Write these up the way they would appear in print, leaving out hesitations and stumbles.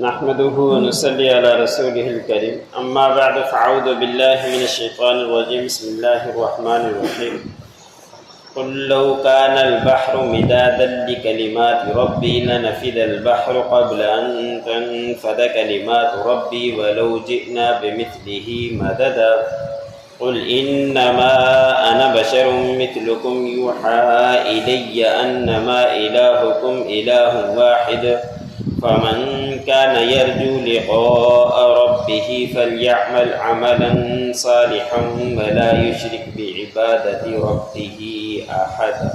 نحمده ونصلي على رسوله الكريم اما بعد فاعوذ بالله من الشيطان الرجيم بسم الله الرحمن الرحيم قل لو كان البحر مدادا لكلمات ربي لنفد البحر قبل أن تنفد كلمات ربي ولو جئنا بمثله مددا قل إنما أنا بشر مثلكم يوحى إلي أنما إلهكم إله واحد فمن كان يرجو لقاء ربه فليعمل عملا صالحا ولا يشرك بعبادة ربه أحدا۔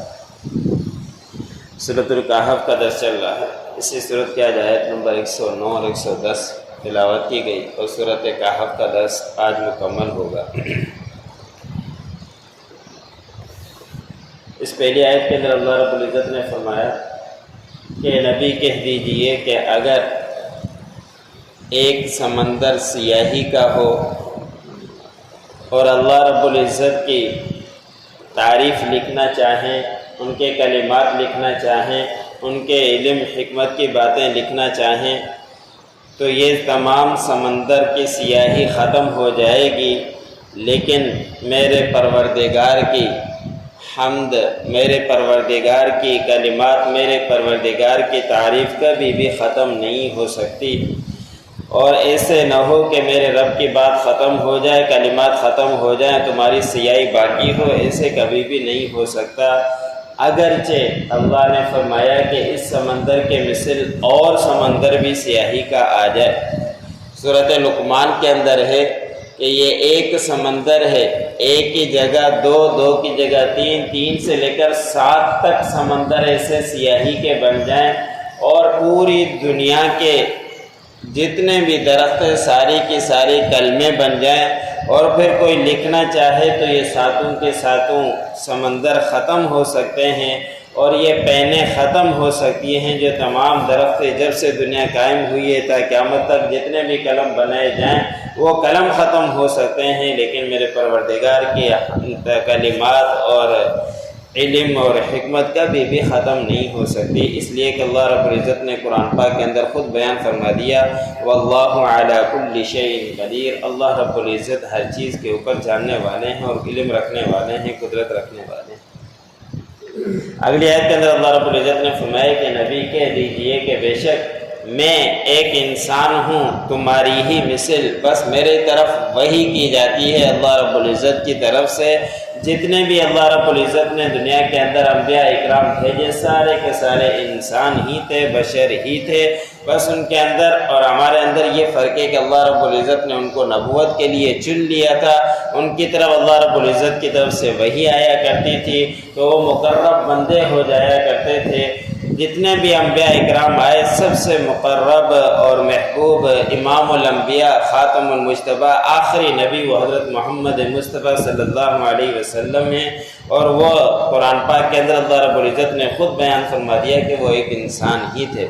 سورۃ الکہف کا درس چل رہا ہے۔ اسی سورت کی آج آیت نمبر 109 اور 110 تلاوت کی گئی اور سورۃ کہف کا درس آج مکمل ہوگا۔ اس پہلی آیت کے اندر اللہ رب العزت نے فرمایا کہ نبی کہہ دیجئے کہ اگر ایک سمندر سیاہی کا ہو اور اللہ رب العزت کی تعریف لکھنا چاہیں، ان کے کلمات لکھنا چاہیں، ان کے علم حکمت کی باتیں لکھنا چاہیں تو یہ تمام سمندر کی سیاہی ختم ہو جائے گی، لیکن میرے پروردگار کی حمد، میرے پروردگار کی کلمات، میرے پروردگار کی تعریف کبھی بھی ختم نہیں ہو سکتی۔ اور ایسے نہ ہو کہ میرے رب کی بات ختم ہو جائے، کلمات ختم ہو جائیں، تمہاری سیاہی باقی ہو، ایسے کبھی بھی نہیں ہو سکتا۔ اگرچہ اللہ نے فرمایا کہ اس سمندر کے مثل اور سمندر بھی سیاہی کا آ جائے۔ سورۃ لقمان کے اندر ہے کہ یہ ایک سمندر ہے، ایک کی جگہ دو، دو کی جگہ تین، تین سے لے کر 7 تک سمندر ایسے سیاہی کے بن جائیں اور پوری دنیا کے جتنے بھی درخت ساری کی ساری کلمے بن جائیں اور پھر کوئی لکھنا چاہے تو یہ ساتوں کے ساتوں سمندر ختم ہو سکتے ہیں اور یہ پینیں ختم ہو سکتی ہیں۔ جو تمام درخت جب سے دنیا قائم ہوئی ہے تا قیامت تک جتنے بھی قلم بنائے جائیں وہ قلم ختم ہو سکتے ہیں، لیکن میرے پروردگار کی کلمات اور علم اور حکمت کبھی بھی ختم نہیں ہو سکتی۔ اس لیے کہ اللہ رب العزت نے قرآن پاک کے اندر خود بیان فرما دیا واللہ علی کل شیء قدیر، اللہ رب العزت ہر چیز کے اوپر جاننے والے ہیں اور علم رکھنے والے ہیں، قدرت رکھنے والے ہیں۔ اگلی آیت کے اندر اللہ رب العزت نے فرمایا کہ نبی کہہ دیجئے کہ بے شک میں ایک انسان ہوں تمہاری ہی مثل، بس میرے طرف وحی کی جاتی ہے اللہ رب العزت کی طرف سے۔ جتنے بھی اللہ رب العزت نے دنیا کے اندر انبیاء اکرام بھیجے سارے کے سارے انسان ہی تھے، بشر ہی تھے، بس ان کے اندر اور ہمارے اندر یہ فرق ہے کہ اللہ رب العزت نے ان کو نبوت کے لیے چن لیا تھا، ان کی طرف اللہ رب العزت کی طرف سے وحی آیا کرتی تھی تو وہ مقرب بندے ہو جایا کرتے تھے۔ جتنے بھی انبیاء اکرام آئے سب سے مقرب اور محبوب امام الانبیاء خاتم المجتبیٰ آخری نبی وہ حضرت محمد مصطفیٰ صلی اللہ علیہ وسلم ہیں، اور وہ قرآن پاک کے اندر اللہ رب العزت نے خود بیان فرما دیا کہ وہ ایک انسان ہی تھے۔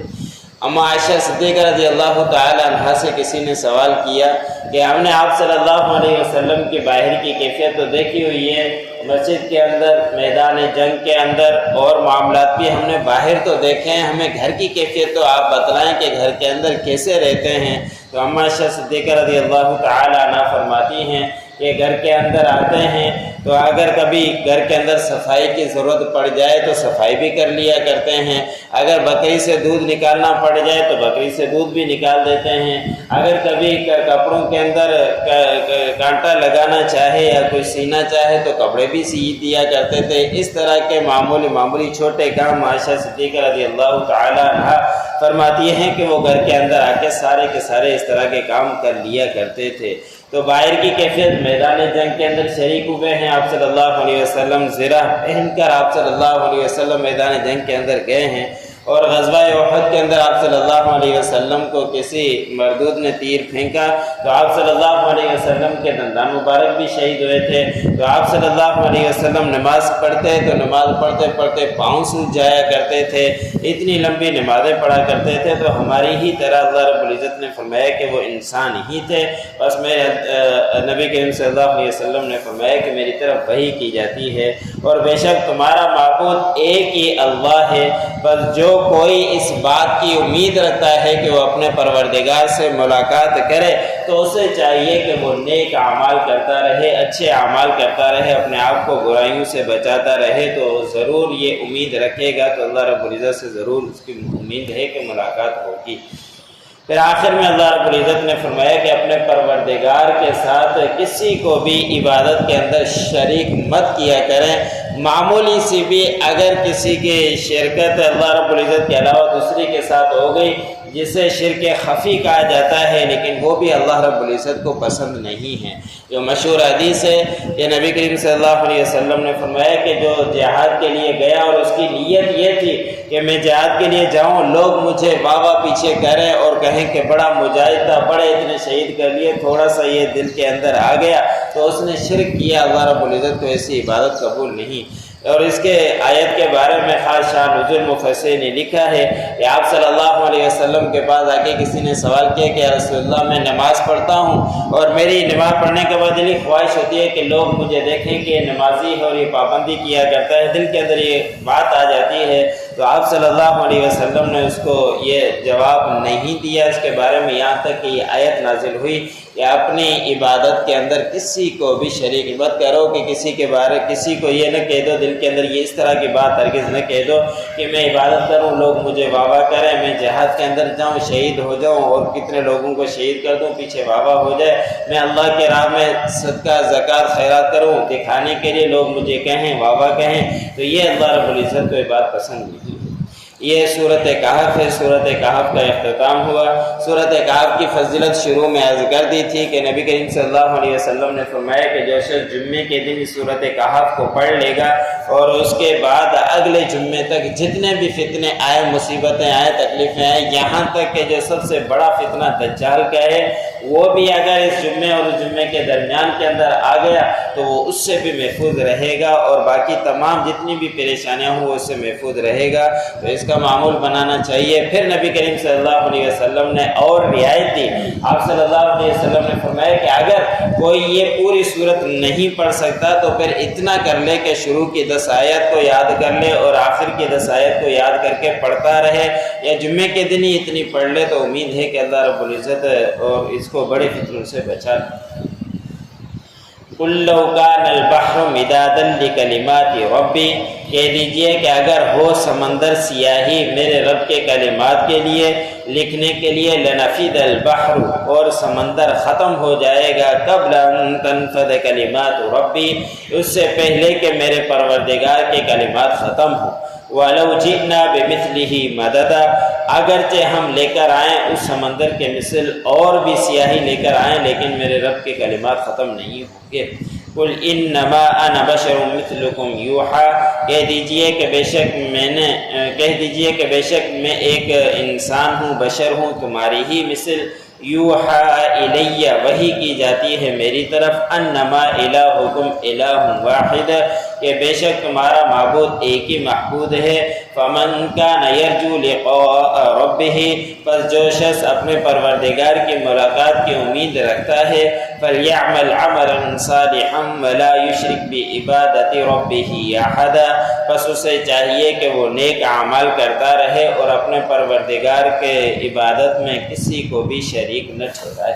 اما عائشہ صدیقہ رضی اللہ تعالی عنہا سے کسی نے سوال کیا کہ ہم نے آپ صلی اللہ علیہ وسلم کی باہر کی کیفیت تو دیکھی ہوئی ہے، مسجد کے اندر، میدان جنگ کے اندر اور معاملات بھی ہم نے باہر تو دیکھے ہیں، ہمیں گھر کی کیفیت تو آپ بتلائیں کہ گھر کے اندر کیسے رہتے ہیں۔ تو اما عائشہ صدیقہ رضی اللہ تعالی عنہا فرماتی ہیں کہ گھر کے اندر آتے ہیں تو اگر کبھی گھر کے اندر صفائی کی ضرورت پڑ جائے تو صفائی بھی کر لیا کرتے ہیں، اگر بکری سے دودھ نکالنا پڑ جائے تو بکری سے دودھ بھی نکال دیتے ہیں، اگر کبھی کپڑوں کے اندر کانٹا لگانا چاہے یا کوئی سینا چاہے تو کپڑے بھی سی دیا کرتے تھے۔ اس طرح کے معمولی چھوٹے کام عائشہ صدیقہ رضی اللہ تعالی عنہا فرماتی ہیں کہ وہ گھر کے اندر آ کے سارے اس طرح کے کام کر لیا کرتے تھے۔ تو باہر کی کیفیت میدان جنگ کے اندر شریک ہوئے ہیں آپ صلی اللہ علیہ وسلم، زرہ پہن کر آپ صلی اللہ علیہ وسلم میدان جنگ کے اندر گئے ہیں، اور غزوہ احد کے اندر آپ صلی اللہ علیہ وسلم کو کسی مردود نے تیر پھینکا تو آپ صلی اللہ علیہ وسلم کے دندان مبارک بھی شہید ہوئے تھے۔ تو آپ صلی اللہ علیہ وسلم نماز پڑھتے تو نماز پڑھتے پڑھتے پاؤں سوج جایا کرتے تھے، اتنی لمبی نمازیں پڑھا کرتے تھے۔ تو ہماری ہی طرح اللہ رب العزت نے فرمایا کہ وہ انسان ہی تھے، بس میرے نبی کریم صلی اللہ علیہ وسلم نے فرمایا کہ میری طرف وحی کی جاتی ہے اور بے شک تمہارا معبود ایک ہی اللہ ہے، بس جو کوئی اس بات کی امید رکھتا ہے کہ وہ اپنے پروردگار سے ملاقات کرے تو اسے چاہیے کہ وہ نیک اعمال کرتا رہے، اچھے اعمال کرتا رہے، اپنے آپ کو برائیوں سے بچاتا رہے، تو ضرور یہ امید رکھے گا تو اللہ رب العزت سے ضرور اس کی امید ہے کہ ملاقات ہوگی۔ پھر آخر میں اللہ رب العزت نے فرمایا کہ اپنے پروردگار کے ساتھ کسی کو بھی عبادت کے اندر شریک مت کیا کریں۔ معمولی سی بھی اگر کسی کی شرکت اللہ رب العزت کے علاوہ دوسری کے ساتھ ہو گئی، جسے شرک خفی کہا جاتا ہے، لیکن وہ بھی اللہ رب العزت کو پسند نہیں ہے۔ جو مشہور حدیث ہے کہ نبی کریم صلی اللہ علیہ وسلم نے فرمایا کہ جو جہاد کے لیے گیا اور اس کی نیت یہ تھی کہ میں جہاد کے لیے جاؤں، لوگ مجھے واہ پیچھے کریں اور کہیں کہ بڑا مجاہد تھا، بڑے اتنے شہید کر لیے، تھوڑا سا یہ دل کے اندر آ گیا تو اس نے شرک کیا، اللہ رب العزت کو ایسی عبادت قبول نہیں۔ اور اس کے آیت کے بارے میں خاص شان نزول مفسرین نے لکھا ہے کہ آپ صلی اللہ علیہ وسلم کے پاس آ کے کسی نے سوال کیا کہ یا رسول اللہ میں نماز پڑھتا ہوں اور میری نماز پڑھنے کے بعد دلی خواہش ہوتی ہے کہ لوگ مجھے دیکھیں کہ یہ نمازی ہے اور یہ پابندی کیا کرتا ہے، دل کے اندر یہ بات آ جاتی ہے، تو آپ صلی اللہ علیہ وسلم نے اس کو یہ جواب نہیں دیا اس کے بارے میں، یہاں تک کہ یہ آیت نازل ہوئی کہ اپنی عبادت کے اندر کسی کو بھی شریک مت کرو، کہ کسی کو یہ نہ کہہ دو، دل کے اندر یہ اس طرح کی بات ہرگز نہ کہہ دو کہ میں عبادت کروں، لوگ مجھے واہ واہ کریں، میں جہاد کے اندر جاؤں، شہید ہو جاؤں اور کتنے لوگوں کو شہید کر دوں، پیچھے واہ واہ ہو جائے، میں اللہ کے راہ میں صدقہ زکوٰۃ خیرات کروں دکھانے کے لیے، لوگ مجھے کہیں واہ واہ کہیں، تو یہ اللہ رب العزت کو یہ بات پسند نہیں۔ یہ صورت کہف ہے، صورت کہف کا اختتام ہوا۔ صورت کہف کی فضیلت شروع میں عرض کر دی تھی کہ نبی کریم صلی اللہ علیہ وسلم نے فرمایا کہ جو شخص جمعے کے دن اس صورت کہف کو پڑھ لے گا اور اس کے بعد اگلے جمعے تک جتنے بھی فتنے آئے، مصیبتیں آئے، تکلیفیں آئے، یہاں تک کہ جو سب سے بڑا فتنہ دجال کا ہے وہ بھی اگر اس جمعے اور اس جمعے کے درمیان کے اندر آ گیا تو وہ اس سے بھی محفوظ رہے گا، اور باقی تمام جتنی بھی پریشانیاں ہوں وہ اس سے محفوظ رہے گا، تو اس کا معمول بنانا چاہیے۔ پھر نبی کریم صلی اللہ علیہ وسلم نے اور رعایت دی، آپ صلی اللہ علیہ وسلم نے فرمایا کہ اگر کوئی یہ پوری صورت نہیں پڑھ سکتا تو پھر اتنا کر لے کہ شروع کی 10 آیت کو یاد کر لے اور آخر کی 10 آیت کو یاد کر کے پڑھتا رہے، یا جمعے کے دن ہی اتنی پڑھ لے تو امید ہے کہ اللہ رب العزت اور اس کو بڑے فتنوں سے بچا لے۔ قُلْ لَوْ كَانَ الْبَحْرُ مِدَادًا لِكَلِمَاتِ رَبِّي، کہہ دیجئے کہ اگر ہو سمندر سیاہی میرے رب کے کلمات کے لیے، لکھنے کے لیے، لَنَفِدَ الْبَحْرُ، اور سمندر ختم ہو جائے گا، قبل ان تنفد کلمات ربی، اس سے پہلے کہ میرے پروردگار کے کلمات ختم ہوں۔ وَلَوْ جِئْنَا بِمِثْلِهِ مَدَدًا، اگرچہ ہم لے کر آئیں اس سمندر کے مثل اور بھی سیاہی لے کر آئیں، لیکن میرے رب کے کلمات ختم نہیں ہوں گے۔ قُلْ إِنَّمَا أَنَا بَشَرٌ مِثْلُكُمْ يُوحَىٰ، کہہ دیجئے کہ بے شک میں ایک انسان ہوں، بشر ہوں، تمہاری ہی مثل، یوحیٰ الیہ، وحی کی جاتی ہے میری طرف، انما الہکم الہ واحد، کہ بے شک تمہارا معبود ایک ہی معبود ہے۔ فمن کان یرجو لقاء ربہ، پس جو شخص اپنے پروردگار کی ملاقات کی امید رکھتا ہے، فلیعمل عملا صالحا ولا یشرک بعبادۃ ربہ احدا، پس اسے چاہیے کہ وہ نیک اعمال کرتا رہے اور اپنے پروردگار کے عبادت میں کسی کو بھی شریک نہ ٹھہرائے۔